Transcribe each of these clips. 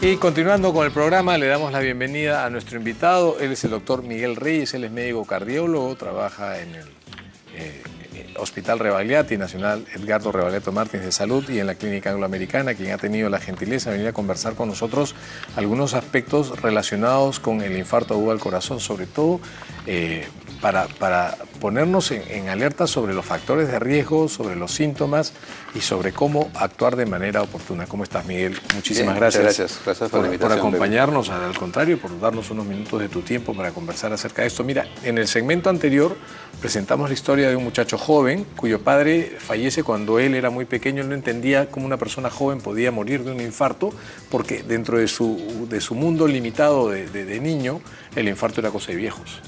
Y continuando con el programa, le damos la bienvenida a nuestro invitado. Él es el doctor Miguel Reyes, él es médico cardiólogo, trabaja en el Hospital Rebagliati Nacional Edgardo Rebagliato Martins de Salud y en la Clínica Angloamericana, quien ha tenido la gentileza de venir a conversar con nosotros algunos aspectos relacionados con el infarto agudo al corazón, sobre todo para ponernos en alerta sobre los factores de riesgo, sobre los síntomas y sobre cómo actuar de manera oportuna. ¿Cómo estás, Miguel? Muchísimas gracias. Gracias por la invitación, por acompañarnos, al contrario, por darnos unos minutos de tu tiempo para conversar acerca de esto. Mira, en el segmento anterior presentamos la historia de un muchacho joven cuyo padre fallece cuando él era muy pequeño. Él no entendía cómo una persona joven podía morir de un infarto, porque dentro de su mundo limitado de niño, el infarto era cosa de viejos.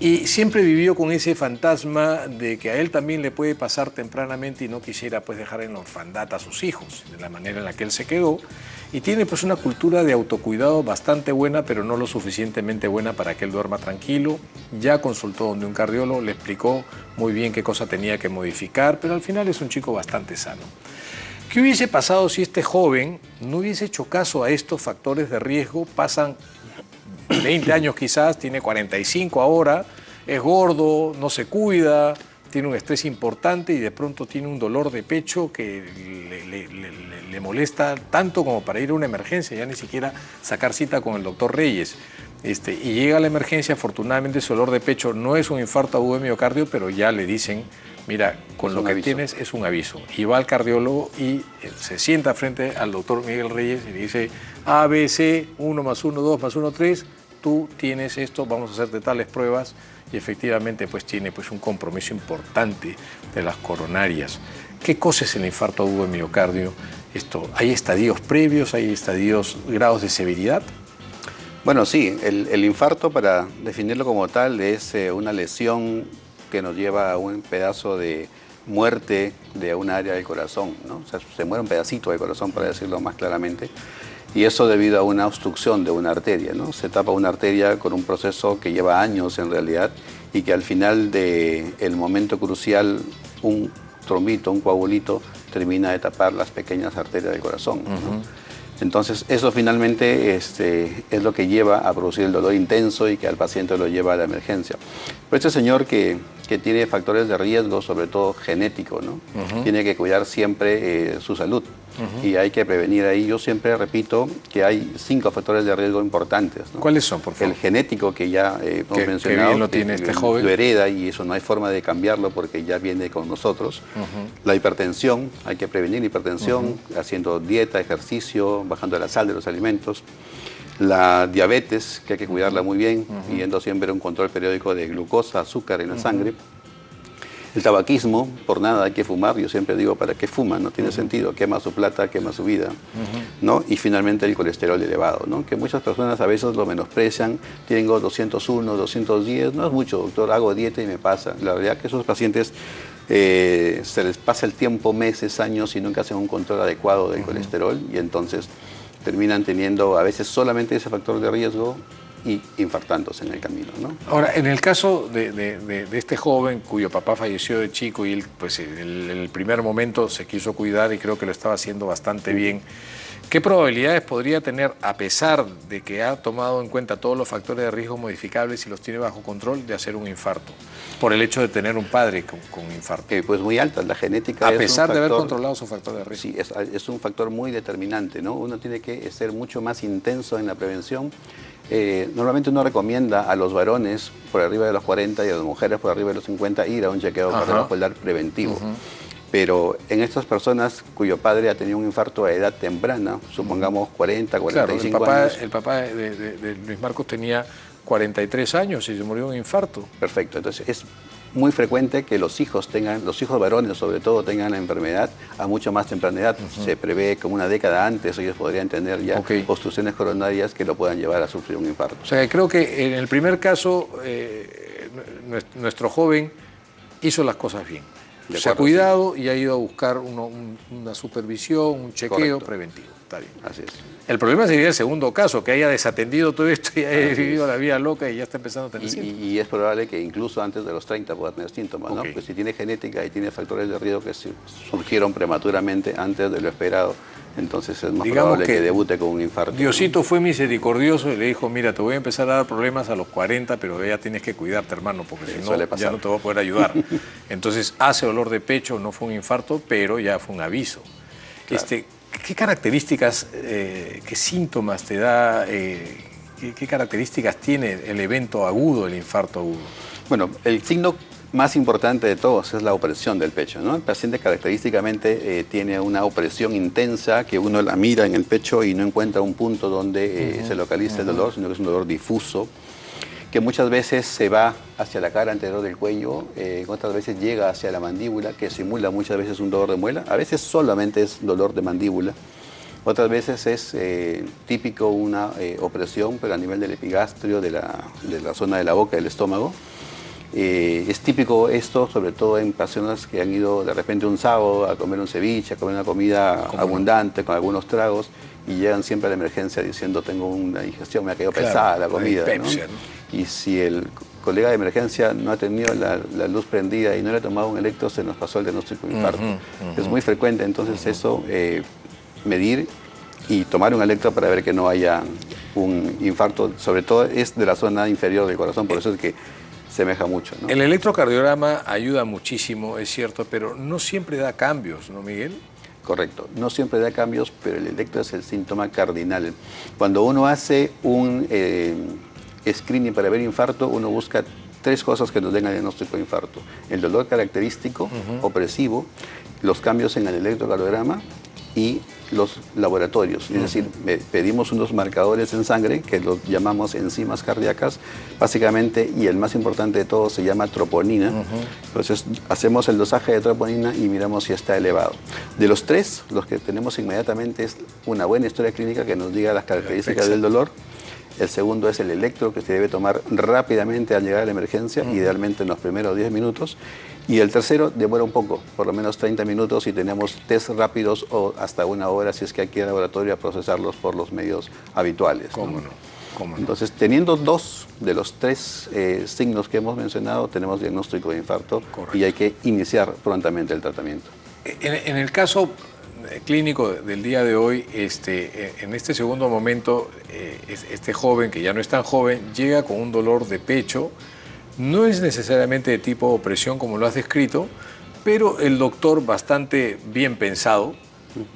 Y siempre vivió con ese fantasma de que a él también le puede pasar tempranamente y no quisiera pues dejar en la orfandad a sus hijos, de la manera en la que él se quedó. Y tiene pues una cultura de autocuidado bastante buena, pero no lo suficientemente buena para que él duerma tranquilo. Ya consultó donde un cardiólogo, le explicó muy bien qué cosa tenía que modificar, pero al final es un chico bastante sano. ¿Qué hubiese pasado si este joven no hubiese hecho caso a estos factores de riesgo? Pasan 20 años quizás, tiene 45 ahora, es gordo, no se cuida, tiene un estrés importante y de pronto tiene un dolor de pecho que le molesta tanto como para ir a una emergencia, ya ni siquiera sacar cita con el doctor Reyes. Y llega a la emergencia, afortunadamente su dolor de pecho no es un infarto agudo de miocardio, pero ya le dicen, mira, con lo que tienes es un aviso. Y va al cardiólogo y se sienta frente al doctor Miguel Reyes y le dice, A, B, C, 1 más 1, 2 más 1, 3, tú tienes esto, vamos a hacerte tales pruebas, y efectivamente pues tiene pues un compromiso importante de las coronarias. ¿Qué cosa es el infarto agudo de miocardio? ¿Hay estadios previos, hay estadios, grados de severidad? Bueno, sí, el infarto, para definirlo como tal, es una lesión que nos lleva a un pedazo de muerte de un área del corazón, ¿no? O sea, se muere un pedacito del corazón, para decirlo más claramente. Y eso debido a una obstrucción de una arteria, ¿no? Se tapa una arteria con un proceso que lleva años en realidad y que al final del momento crucial un trombito, un coagulito, termina de tapar las pequeñas arterias del corazón, ¿no? Entonces eso finalmente es lo que lleva a producir el dolor intenso y que al paciente lo lleva a la emergencia. Pero este señor que tiene factores de riesgo, sobre todo genético, ¿no? Tiene que cuidar siempre su salud. Y hay que prevenir ahí. Yo siempre repito que hay 5 factores de riesgo importantes, ¿no? ¿Cuáles son, por favor? El genético, que ya hemos mencionado, que bien lo tiene este joven. Lo hereda y eso no hay forma de cambiarlo porque ya viene con nosotros. La hipertensión, hay que prevenir hipertensión haciendo dieta, ejercicio, bajando la sal de los alimentos. La diabetes, que hay que cuidarla muy bien, yendo siempre a un control periódico de glucosa, azúcar en la sangre. El tabaquismo, por nada hay que fumar. Yo siempre digo, ¿para qué fuma? No tiene sentido, quema su plata, quema su vida, ¿no? Y finalmente el colesterol elevado, ¿no? Que muchas personas a veces lo menosprecian. Tengo 201, 210, no es mucho, doctor, hago dieta y me pasa. La realidad es que esos pacientes se les pasa el tiempo, meses, años, y nunca hacen un control adecuado del colesterol, y entonces terminan teniendo a veces solamente ese factor de riesgo y infartándose en el camino, ¿no? Ahora, en el caso de este joven cuyo papá falleció de chico y él pues en el primer momento se quiso cuidar y creo que lo estaba haciendo bastante bien, ¿qué probabilidades podría tener, a pesar de que ha tomado en cuenta todos los factores de riesgo modificables y los tiene bajo control, de hacer un infarto? Por el hecho de tener un padre con infarto. Pues muy alta, la genética. A pesar de haber controlado su factor de riesgo. Sí, es un factor muy determinante, ¿no? Uno tiene que ser mucho más intenso en la prevención. Normalmente uno recomienda a los varones por arriba de los 40 y a las mujeres por arriba de los 50 ir a un chequeo cardiovascular preventivo. Pero en estas personas cuyo padre ha tenido un infarto a edad temprana, supongamos 40, 45 años. El papá de Luis Marcos tenía 43 años y se murió de un infarto. Perfecto, entonces es muy frecuente que los hijos varones sobre todo, tengan la enfermedad a mucho más temprana edad. Se prevé como una década antes ellos podrían tener ya obstrucciones coronarias que lo puedan llevar a sufrir un infarto. O sea, creo que en el primer caso nuestro joven hizo las cosas bien. Se ha cuidado y ha ido a buscar una supervisión, un chequeo preventivo. Está bien. Así es. El problema sería el segundo caso, que haya desatendido todo esto y haya vivido la vida loca y ya está empezando a tener síntomas. Y es probable que incluso antes de los 30 pueda tener síntomas, ¿no? Pues si tiene genética y tiene factores de riesgo que surgieron prematuramente antes de lo esperado, entonces es más Digamos probable que debute con un infarto. Diosito fue misericordioso y le dijo, mira, te voy a empezar a dar problemas a los 40, pero ya tienes que cuidarte, hermano, porque si no, ya no te voy a poder ayudar. Entonces, hace dolor de pecho, no fue un infarto, pero ya fue un aviso. Claro. ¿Qué características, qué síntomas te da, qué características tiene el evento agudo, el infarto agudo? Bueno, el signo más importante de todos es la opresión del pecho, ¿no? El paciente característicamente tiene una opresión intensa que uno la mira en el pecho y no encuentra un punto donde se localiza el dolor, sino que es un dolor difuso, que muchas veces se va hacia la cara anterior del cuello, otras veces llega hacia la mandíbula, que simula muchas veces un dolor de muela, a veces solamente es dolor de mandíbula, otras veces es típico una opresión, pero a nivel del epigastrio, de la zona de la boca, del estómago. Es típico esto, sobre todo en personas que han ido de repente un sábado a comer un ceviche, a comer una comida abundante, con algunos tragos, y llegan siempre a la emergencia diciendo tengo una digestión, me ha quedado pesada la comida, ¿no? Y si el colega de emergencia no ha tenido la luz prendida y no le ha tomado un electro, se nos pasó el diagnóstico de infarto. Es muy frecuente entonces eso, medir y tomar un electro para ver que no haya un infarto, sobre todo es de la zona inferior del corazón, por eso es que semeja mucho, ¿no? El electrocardiograma ayuda muchísimo, es cierto, pero no siempre da cambios, ¿no, Miguel? Correcto, no siempre da cambios, pero el electro es el síntoma cardinal. Cuando uno hace un screening para ver infarto, uno busca tres cosas que nos den el diagnóstico de infarto: el dolor característico, opresivo, los cambios en el electrocardiograma y los laboratorios, es decir, pedimos unos marcadores en sangre que los llamamos enzimas cardíacas, básicamente, y el más importante de todos se llama troponina. Entonces hacemos el dosaje de troponina y miramos si está elevado. De los tres, los que tenemos inmediatamente es una buena historia clínica que nos diga las características del dolor. El segundo es el electro, que se debe tomar rápidamente al llegar a la emergencia, idealmente en los primeros 10 minutos. Y el tercero demora un poco, por lo menos 30 minutos, y tenemos test rápidos o hasta una hora si es que hay que ir al laboratorio a procesarlos por los medios habituales. ¿Cómo no? ¿Cómo no? Entonces, teniendo dos de los tres signos que hemos mencionado, tenemos diagnóstico de infarto. Correcto. Y hay que iniciar prontamente el tratamiento. En el caso clínico del día de hoy, en este segundo momento, este joven, que ya no es tan joven, llega con un dolor de pecho. No es necesariamente de tipo opresión como lo has descrito, pero el doctor, bastante bien pensado,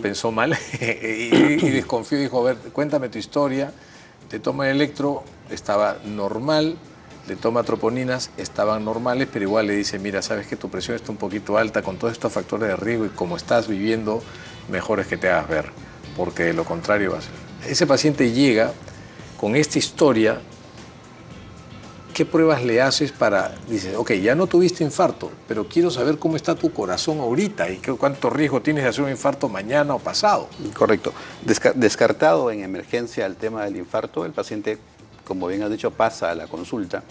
pensó mal y desconfió, dijo, a ver, cuéntame tu historia. Le toma el electro, estaba normal, le toma troponinas, estaban normales, pero igual le dice, mira, sabes que tu presión está un poquito alta con todos estos factores de riesgo y como estás viviendo, mejor es que te hagas ver, porque de lo contrario va a ser. Ese paciente llega con esta historia. ¿Qué pruebas le haces para, dices, ok, ya no tuviste infarto, pero quiero saber cómo está tu corazón ahorita y cuánto riesgo tienes de hacer un infarto mañana o pasado? Correcto. Descartado en emergencia el tema del infarto, el paciente, como bien has dicho, pasa a la consulta.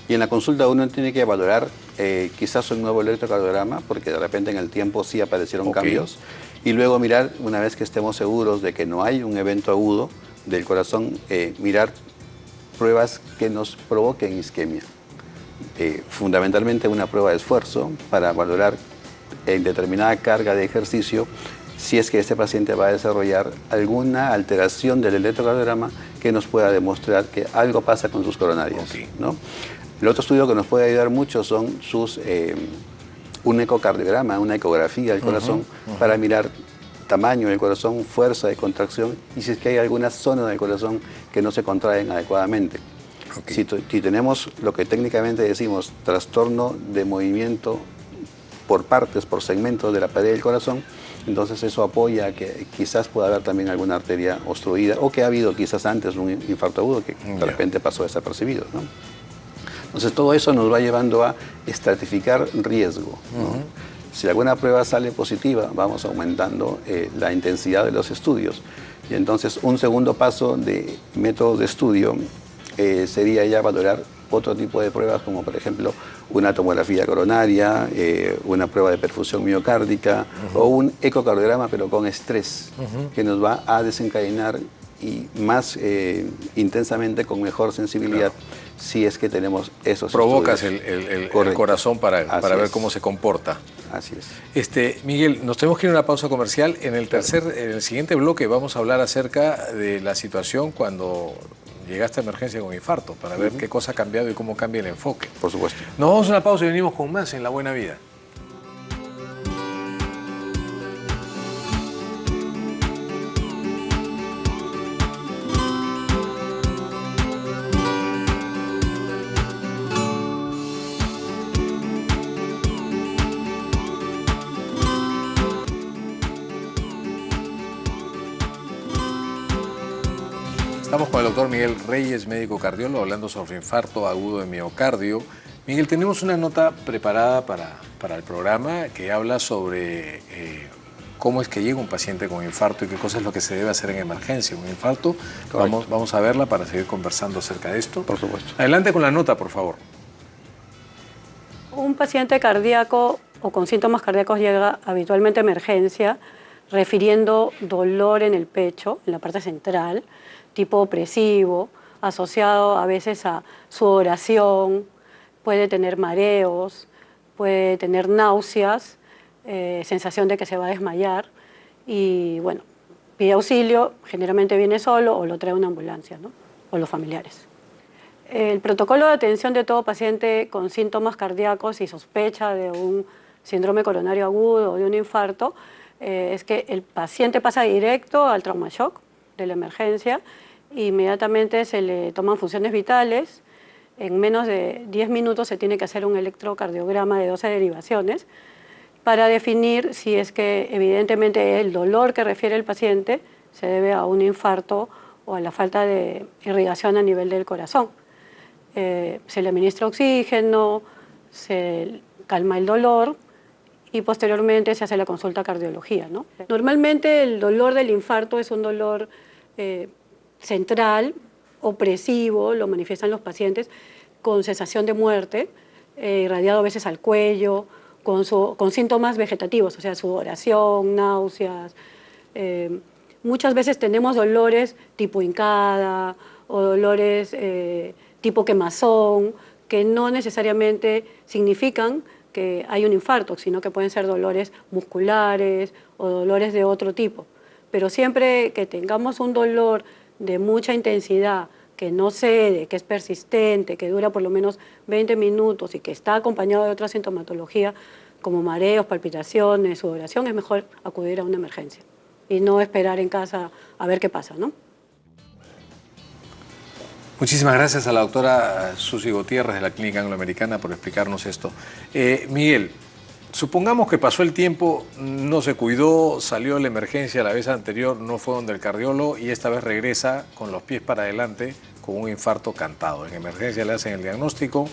Y en la consulta uno tiene que valorar quizás un nuevo electrocardiograma, porque de repente en el tiempo sí aparecieron cambios. Y luego mirar, una vez que estemos seguros de que no hay un evento agudo del corazón, mirar pruebas que nos provoquen isquemia. Fundamentalmente una prueba de esfuerzo para valorar en determinada carga de ejercicio si es que este paciente va a desarrollar alguna alteración del electrocardiograma que nos pueda demostrar que algo pasa con sus coronarias, ¿no? El otro estudio que nos puede ayudar mucho son un ecocardiograma, una ecografía del corazón, para mirar tamaño del corazón, fuerza de contracción y si es que hay alguna zona del corazón que no se contraen adecuadamente. Si tenemos lo que técnicamente decimos trastorno de movimiento por partes, por segmentos de la pared del corazón, entonces eso apoya a que quizás pueda haber también alguna arteria obstruida o que ha habido quizás antes un infarto agudo que de repente pasó desapercibido, ¿no? Entonces todo eso nos va llevando a estratificar riesgo, ¿no? Si alguna prueba sale positiva, vamos aumentando la intensidad de los estudios. Y entonces un segundo paso de método de estudio sería ya valorar otro tipo de pruebas, como por ejemplo una tomografía coronaria, una prueba de perfusión miocárdica o un ecocardiograma, pero con estrés, que nos va a desencadenar y más intensamente, con mejor sensibilidad, si es que tenemos esos Provocas estudios. el corazón para ver cómo se comporta. Así es. Miguel, nos tenemos que ir a una pausa comercial. En el siguiente bloque vamos a hablar acerca de la situación cuando llegaste a emergencia con infarto, para ver qué cosa ha cambiado y cómo cambia el enfoque. Por supuesto. Nos vamos a una pausa y venimos con más en La Buena Vida. Estamos con el doctor Miguel Reyes, médico cardiólogo, hablando sobre infarto agudo de miocardio. Miguel, tenemos una nota preparada para el programa que habla sobre cómo es que llega un paciente con infarto y qué cosa es lo que se debe hacer en emergencia con infarto. Vamos a verla para seguir conversando acerca de esto. Por supuesto. Adelante con la nota, por favor. Un paciente cardíaco o con síntomas cardíacos llega habitualmente a emergencia refiriendo dolor en el pecho, en la parte central, tipo opresivo, asociado a veces a sudoración, puede tener mareos, puede tener náuseas, sensación de que se va a desmayar y bueno, pide auxilio, generalmente viene solo o lo trae una ambulancia, ¿no? O los familiares. El protocolo de atención de todo paciente con síntomas cardíacos y sospecha de un síndrome coronario agudo o de un infarto es que el paciente pasa directo al trauma shock de la emergencia, inmediatamente se le toman funciones vitales, en menos de 10 minutos se tiene que hacer un electrocardiograma de 12 derivaciones para definir si es que evidentemente el dolor que refiere el paciente se debe a un infarto o a la falta de irrigación a nivel del corazón. Se le administra oxígeno, se calma el dolor y posteriormente se hace la consulta a cardiología, ¿no? Normalmente el dolor del infarto es un dolor central, opresivo, lo manifiestan los pacientes con sensación de muerte, irradiado a veces al cuello, con síntomas vegetativos, o sea, sudoración, náuseas. Muchas veces tenemos dolores tipo hincada o dolores tipo quemazón, que no necesariamente significan que hay un infarto, sino que pueden ser dolores musculares o dolores de otro tipo. Pero siempre que tengamos un dolor de mucha intensidad, que no cede, que es persistente, que dura por lo menos 20 minutos y que está acompañado de otra sintomatología como mareos, palpitaciones, sudoración, es mejor acudir a una emergencia y no esperar en casa a ver qué pasa, ¿no? Muchísimas gracias a la doctora Susi Gutiérrez de la Clínica Angloamericana por explicarnos esto. Miguel, supongamos que pasó el tiempo, no se cuidó, salió de la emergencia la vez anterior, no fue donde el cardiólogo y esta vez regresa con los pies para adelante con un infarto cantado. En emergencia le hacen el diagnóstico,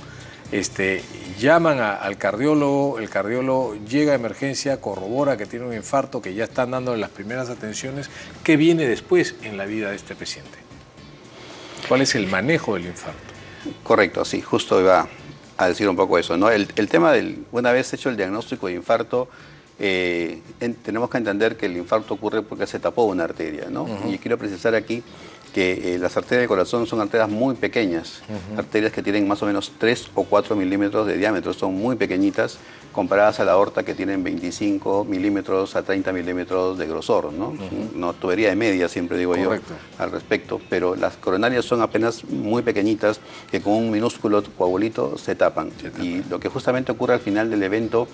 llaman al cardiólogo, el cardiólogo llega a emergencia, corrobora que tiene un infarto, que ya están dando las primeras atenciones. ¿Qué viene después en la vida de este paciente? ¿Cuál es el manejo del infarto? Correcto, sí, justo iba a decir un poco eso, ¿no? El tema una vez hecho el diagnóstico de infarto, tenemos que entender que el infarto ocurre porque se tapó una arteria, ¿no? Y quiero precisar aquí que las arterias del corazón son arterias muy pequeñas, arterias que tienen más o menos 3 o 4 milímetros de diámetro, son muy pequeñitas comparadas a la aorta que tienen 25 milímetros a 30 milímetros de grosor, ¿no? Una tubería de media, siempre digo Correcto. yo al respecto, pero las coronarias son apenas muy pequeñitas que con un minúsculo coagulito se tapan. Y lo que justamente ocurre al final del evento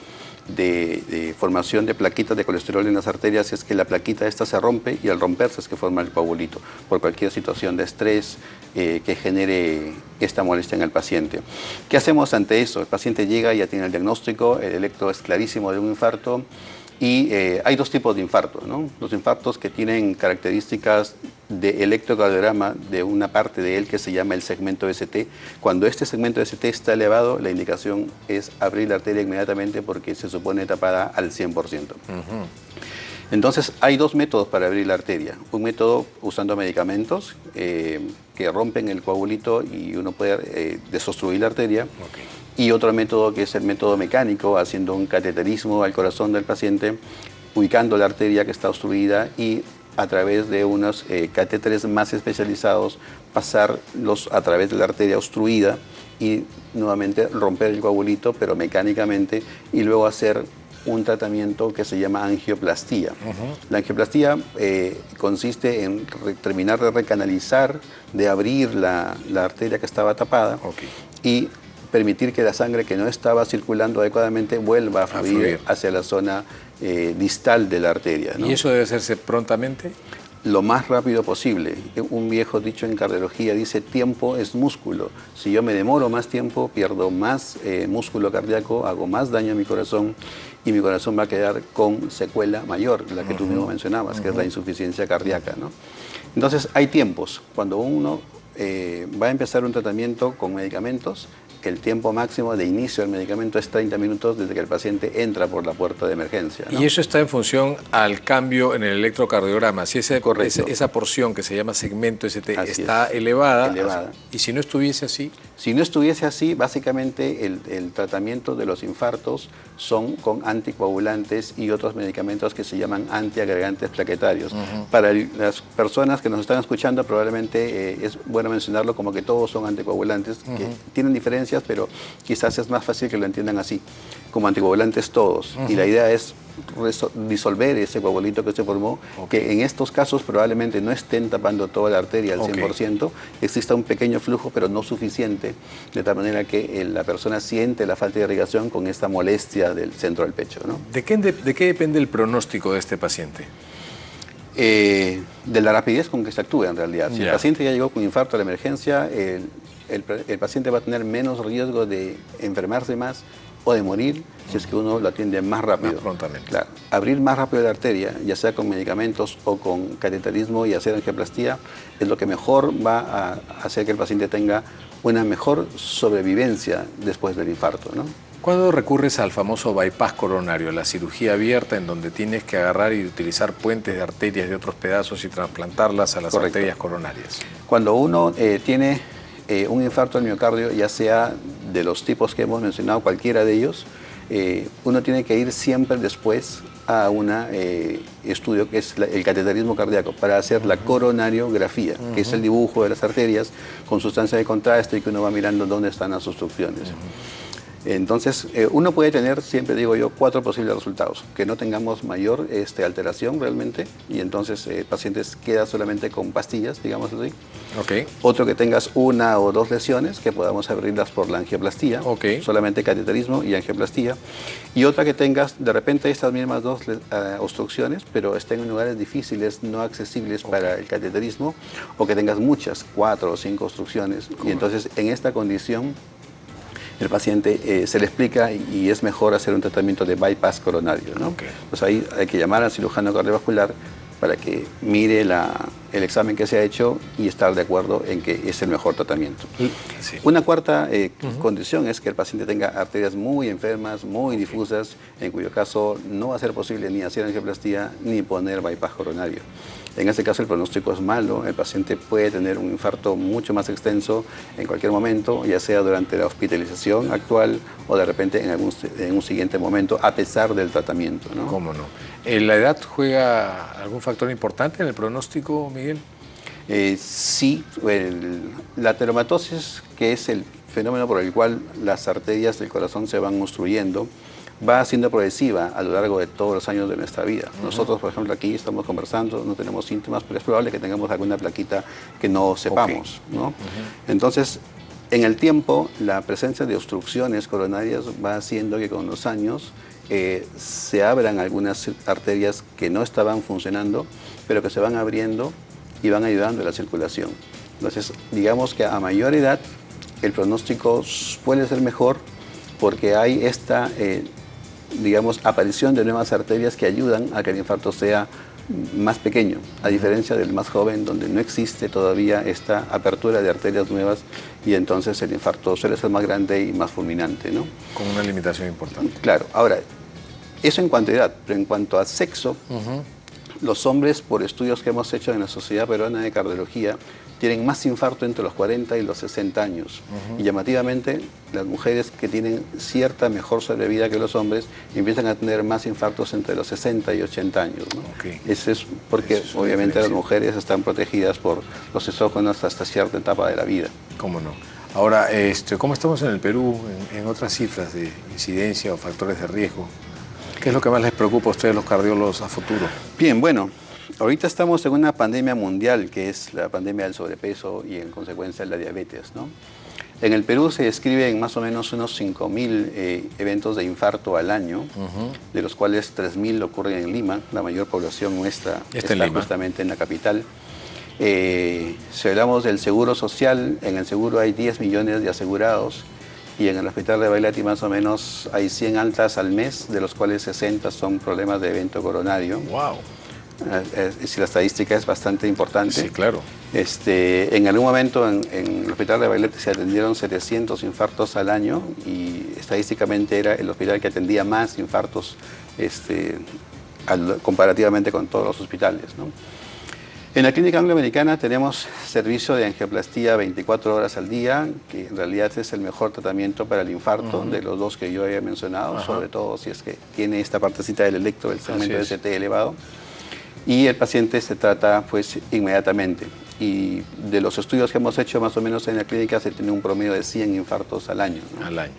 de formación de plaquitas de colesterol en las arterias es que la plaquita esta se rompe y al romperse es que forma el coagulito por cualquier situación de estrés que genere esta molestia en el paciente. ¿Qué hacemos ante eso? El paciente llega y ya tiene el diagnóstico, el electro es clarísimo de un infarto y hay dos tipos de infartos, ¿no? Los infartos que tienen características de electrocardiograma de una parte de él que se llama el segmento ST. Cuando este segmento ST está elevado, la indicación es abrir la arteria inmediatamente porque se supone tapada al 100%. Entonces, hay dos métodos para abrir la arteria. Un método usando medicamentos que rompen el coagulito y uno puede desobstruir la arteria. Y otro método que es el método mecánico, haciendo un cateterismo al corazón del paciente, ubicando la arteria que está obstruida y a través de unos catéteres más especializados pasarlos a través de la arteria obstruida y nuevamente romper el coagulito, pero mecánicamente, y luego hacer un tratamiento que se llama angioplastía. La angioplastía consiste en terminar de recanalizar, de abrir la arteria que estaba tapada y permitir que la sangre que no estaba circulando adecuadamente vuelva a fluir hacia la zona distal de la arteria, ¿no? ¿Y eso debe hacerse prontamente? Lo más rápido posible. Un viejo dicho en cardiología dice: tiempo es músculo. Si yo me demoro más tiempo, pierdo más músculo cardíaco, hago más daño a mi corazón y mi corazón va a quedar con secuela mayor, la que tú mismo mencionabas, que es la insuficiencia cardíaca, ¿no? Entonces hay tiempos. Cuando uno va a empezar un tratamiento con medicamentos, el tiempo máximo de inicio del medicamento es 30 minutos desde que el paciente entra por la puerta de emergencia, ¿no? Y eso está en función al cambio en el electrocardiograma. Si esa porción que se llama segmento ST está elevada, y si no estuviese así... Si no estuviese así, básicamente el tratamiento de los infartos son con anticoagulantes y otros medicamentos que se llaman antiagregantes plaquetarios. Para las personas que nos están escuchando, probablemente es bueno mencionarlo como que todos son anticoagulantes, que tienen diferencias, pero quizás es más fácil que lo entiendan así, como anticoagulantes todos. Y la idea es disolver ese coagulito que se formó, que en estos casos probablemente no estén tapando toda la arteria al 100%, exista un pequeño flujo, pero no suficiente, de tal manera que la persona siente la falta de irrigación con esta molestia del centro del pecho, ¿no? ¿De qué depende el pronóstico de este paciente? De la rapidez con que se actúa en realidad. Si el paciente ya llegó con infarto a la emergencia, el paciente va a tener menos riesgo de enfermarse más o de morir si es que uno lo atiende más rápido. Más prontamente. Claro, abrir más rápido la arteria, ya sea con medicamentos o con cateterismo y hacer angioplastía, es lo que mejor va a hacer que el paciente tenga una mejor sobrevivencia después del infarto, ¿no? ¿Cuándo recurres al famoso bypass coronario, la cirugía abierta en donde tienes que agarrar y utilizar puentes de arterias de otros pedazos y trasplantarlas a las arterias coronarias? Cuando uno tiene un infarto al miocardio, ya sea de los tipos que hemos mencionado, cualquiera de ellos, uno tiene que ir siempre después a un estudio que es el cateterismo cardíaco para hacer la coronariografía, que es el dibujo de las arterias con sustancia de contraste y que uno va mirando dónde están las obstrucciones. Entonces, uno puede tener, siempre digo yo, 4 posibles resultados. Que no tengamos mayor alteración realmente y entonces el paciente queda solamente con pastillas, digamos así. Otro, que tengas 1 o 2 lesiones, que podamos abrirlas por la angioplastía, solamente cateterismo y angioplastía. Y otra, que tengas de repente estas mismas 2 obstrucciones, pero estén en lugares difíciles, no accesibles para el cateterismo, o que tengas muchas, 4 o 5 obstrucciones. Y entonces, en esta condición, el paciente se le explica y es mejor hacer un tratamiento de bypass coronario, ¿no? Pues ahí hay que llamar al cirujano cardiovascular para que mire el examen que se ha hecho y estar de acuerdo en que es el mejor tratamiento. Una cuarta condición es que el paciente tenga arterias muy enfermas, muy difusas, en cuyo caso no va a ser posible ni hacer angioplastía ni poner bypass coronario. En este caso el pronóstico es malo, el paciente puede tener un infarto mucho más extenso en cualquier momento, ya sea durante la hospitalización actual o de repente en un siguiente momento, a pesar del tratamiento, ¿no? ¿Cómo no? ¿La edad juega algún factor importante en el pronóstico, Miguel? Sí, la ateromatosis, que es el fenómeno por el cual las arterias del corazón se van obstruyendo, va siendo progresiva a lo largo de todos los años de nuestra vida. Nosotros, por ejemplo, aquí estamos conversando, no tenemos síntomas, pero es probable que tengamos alguna plaquita que no sepamos, ¿no? Entonces, en el tiempo, la presencia de obstrucciones coronarias va haciendo que con los años se abran algunas arterias que no estaban funcionando, pero que se van abriendo y van ayudando a la circulación. Entonces, digamos que a mayor edad, el pronóstico puede ser mejor porque hay esta digamos, aparición de nuevas arterias que ayudan a que el infarto sea más pequeño, a diferencia del más joven, donde no existe todavía esta apertura de arterias nuevas y entonces el infarto suele ser más grande y más fulminante, ¿no? Con una limitación importante. Claro. Ahora, eso en cuanto a edad, pero en cuanto a sexo, los hombres, por estudios que hemos hecho en la Sociedad Peruana de Cardiología, tienen más infarto entre los 40 y los 60 años. Y llamativamente, las mujeres que tienen cierta mejor sobrevida que los hombres empiezan a tener más infartos entre los 60 y 80 años, ¿no? Eso es porque obviamente las mujeres están protegidas por los estrógenos hasta cierta etapa de la vida. ¿Cómo no? Ahora, ¿cómo estamos en el Perú en otras cifras de incidencia o factores de riesgo? ¿Qué es lo que más les preocupa a ustedes los cardiólogos a futuro? Bien, bueno, ahorita estamos en una pandemia mundial que es la pandemia del sobrepeso y en consecuencia la diabetes, ¿no? En el Perú se describen más o menos unos 5.000 eventos de infarto al año, de los cuales 3.000 ocurren en Lima. La mayor población nuestra está justamente en la capital. Si hablamos del seguro social, en el seguro hay 10 millones de asegurados y en el hospital de Bailati más o menos hay 100 altas al mes, de los cuales 60 son problemas de evento coronario. ¡Wow! Si la estadística es bastante importante. Sí, claro. En algún momento en el hospital de Bailete se atendieron 700 infartos al año y estadísticamente era el hospital que atendía más infartos comparativamente con todos los hospitales, ¿no? En la Clínica Angloamericana tenemos servicio de angioplastía 24 horas al día, que en realidad es el mejor tratamiento para el infarto de los dos que yo había mencionado, sobre todo si es que tiene esta partecita del electro, el segmento de ST elevado. Y el paciente se trata pues inmediatamente. Y de los estudios que hemos hecho más o menos en la clínica se tiene un promedio de 100 infartos al año, ¿no? Al año.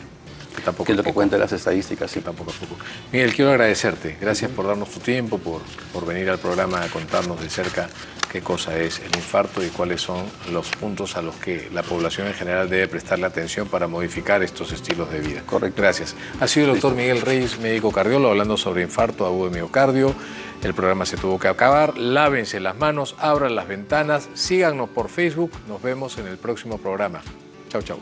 Tampoco que es lo que cuentan las estadísticas. Sí. Tampoco es poco. Miguel, quiero agradecerte. Gracias por darnos tu tiempo, por venir al programa a contarnos de cerca qué cosa es el infarto y cuáles son los puntos a los que la población en general debe prestarle atención para modificar estos estilos de vida. Correcto. Gracias. Ha sido el doctor Miguel Reyes, médico cardiólogo, hablando sobre infarto agudo de miocardio. El programa se tuvo que acabar. Lávense las manos, abran las ventanas, síganos por Facebook. Nos vemos en el próximo programa. Chau, chau.